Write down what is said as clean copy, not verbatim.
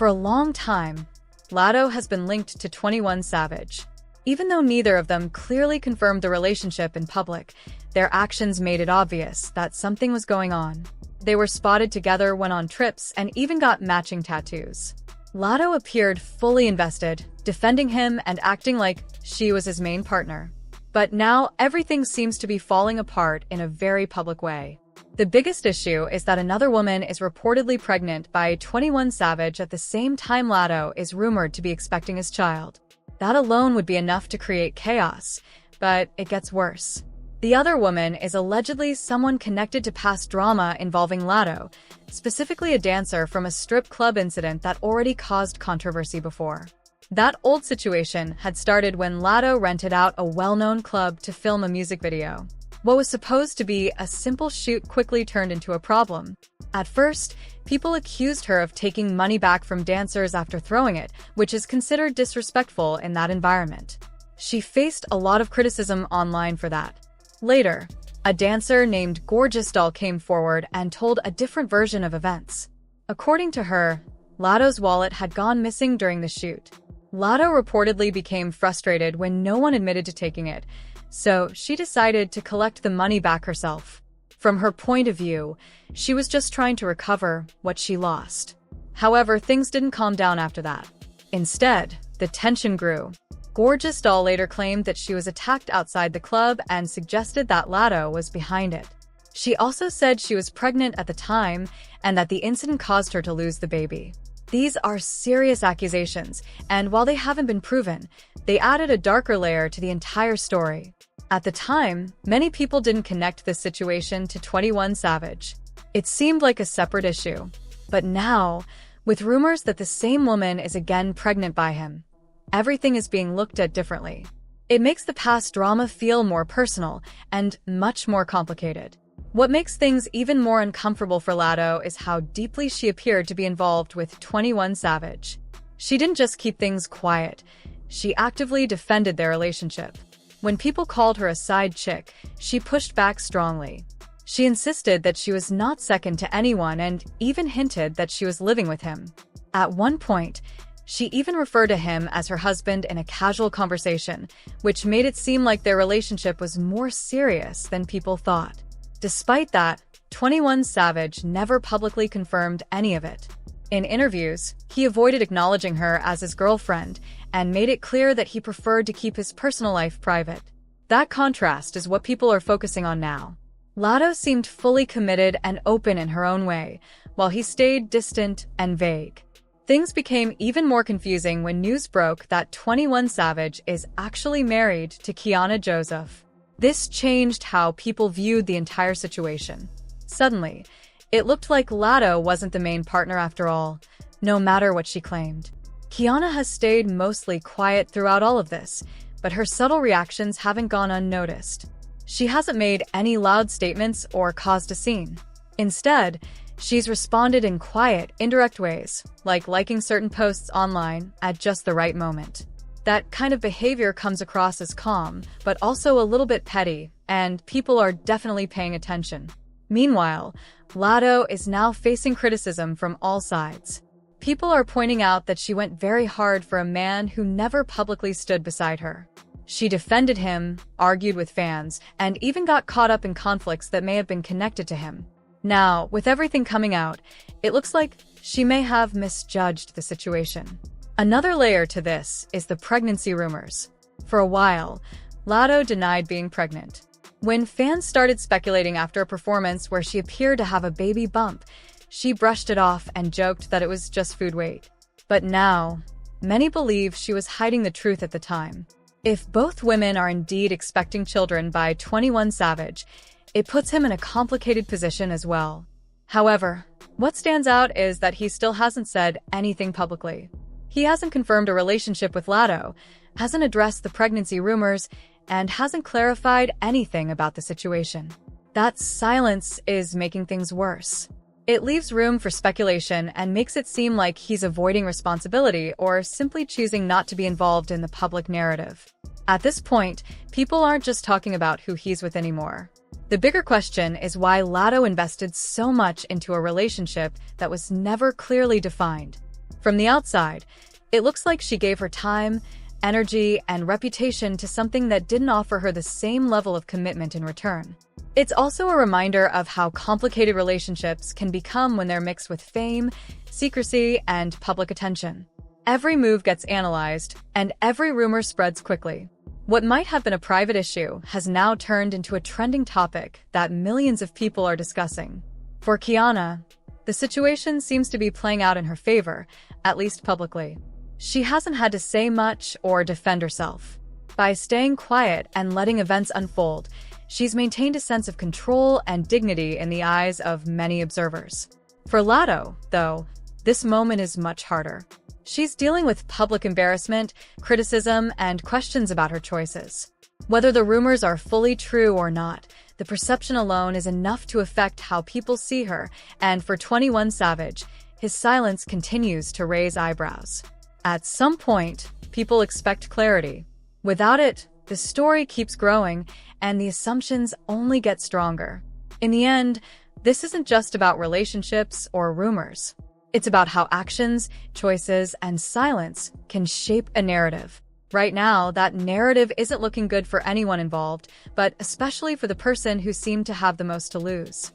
For a long time, Latto has been linked to 21 Savage. Even though neither of them clearly confirmed the relationship in public, their actions made it obvious that something was going on. They were spotted together, went on trips, and even got matching tattoos. Latto appeared fully invested, defending him and acting like she was his main partner. But now everything seems to be falling apart in a very public way. The biggest issue is that another woman is reportedly pregnant by 21 Savage at the same time Latto is rumored to be expecting his child. That alone would be enough to create chaos, but it gets worse. The other woman is allegedly someone connected to past drama involving Latto, specifically a dancer from a strip club incident that already caused controversy before. That old situation had started when Latto rented out a well-known club to film a music video. What was supposed to be a simple shoot quickly turned into a problem. At first, people accused her of taking money back from dancers after throwing it, which is considered disrespectful in that environment. She faced a lot of criticism online for that. Later, a dancer named Gorgeous Doll came forward and told a different version of events. According to her, Latto's wallet had gone missing during the shoot. Latto reportedly became frustrated when no one admitted to taking it, so she decided to collect the money back herself. From her point of view, she was just trying to recover what she lost. However, things didn't calm down after that. Instead, the tension grew. Gorgeous Doll later claimed that she was attacked outside the club and suggested that Latto was behind it. She also said she was pregnant at the time and that the incident caused her to lose the baby. These are serious accusations, and while they haven't been proven, they added a darker layer to the entire story. At the time, many people didn't connect this situation to 21 Savage. It seemed like a separate issue. But now, with rumors that the same woman is again pregnant by him, everything is being looked at differently. It makes the past drama feel more personal and much more complicated. What makes things even more uncomfortable for Latto is how deeply she appeared to be involved with 21 Savage. She didn't just keep things quiet, she actively defended their relationship. When people called her a side chick, she pushed back strongly. She insisted that she was not second to anyone and even hinted that she was living with him. At one point, she even referred to him as her husband in a casual conversation, which made it seem like their relationship was more serious than people thought. Despite that, 21 Savage never publicly confirmed any of it. In interviews, he avoided acknowledging her as his girlfriend and made it clear that he preferred to keep his personal life private. That contrast is what people are focusing on now. Latto seemed fully committed and open in her own way, while he stayed distant and vague. Things became even more confusing when news broke that 21 Savage is actually married to Kiana Joseph. This changed how people viewed the entire situation. Suddenly, it looked like Latto wasn't the main partner after all, no matter what she claimed. Kiana has stayed mostly quiet throughout all of this, but her subtle reactions haven't gone unnoticed. She hasn't made any loud statements or caused a scene. Instead, she's responded in quiet, indirect ways, like liking certain posts online at just the right moment. That kind of behavior comes across as calm, but also a little bit petty, and people are definitely paying attention. Meanwhile, Latto is now facing criticism from all sides. People are pointing out that she went very hard for a man who never publicly stood beside her. She defended him, argued with fans, and even got caught up in conflicts that may have been connected to him. Now, with everything coming out, it looks like she may have misjudged the situation. Another layer to this is the pregnancy rumors. For a while, Latto denied being pregnant. When fans started speculating after a performance where she appeared to have a baby bump, she brushed it off and joked that it was just food weight. But now, many believe she was hiding the truth at the time. If both women are indeed expecting children by 21 Savage, it puts him in a complicated position as well. However, what stands out is that he still hasn't said anything publicly. He hasn't confirmed a relationship with Latto, hasn't addressed the pregnancy rumors, and hasn't clarified anything about the situation. That silence is making things worse. It leaves room for speculation and makes it seem like he's avoiding responsibility or simply choosing not to be involved in the public narrative. At this point, people aren't just talking about who he's with anymore. The bigger question is why Latto invested so much into a relationship that was never clearly defined. From the outside, it looks like she gave her time, energy, and reputation to something that didn't offer her the same level of commitment in return. It's also a reminder of how complicated relationships can become when they're mixed with fame, secrecy, and public attention. Every move gets analyzed, and every rumor spreads quickly. What might have been a private issue has now turned into a trending topic that millions of people are discussing. For Kiana, the situation seems to be playing out in her favor, at least publicly. She hasn't had to say much or defend herself. By staying quiet and letting events unfold, she's maintained a sense of control and dignity in the eyes of many observers. For Latto, though, this moment is much harder. She's dealing with public embarrassment, criticism, and questions about her choices. Whether the rumors are fully true or not, the perception alone is enough to affect how people see her, and for 21 Savage, his silence continues to raise eyebrows. At some point, people expect clarity. Without it, the story keeps growing, and the assumptions only get stronger. In the end, this isn't just about relationships or rumors. It's about how actions, choices, and silence can shape a narrative. Right now, that narrative isn't looking good for anyone involved, but especially for the person who seemed to have the most to lose.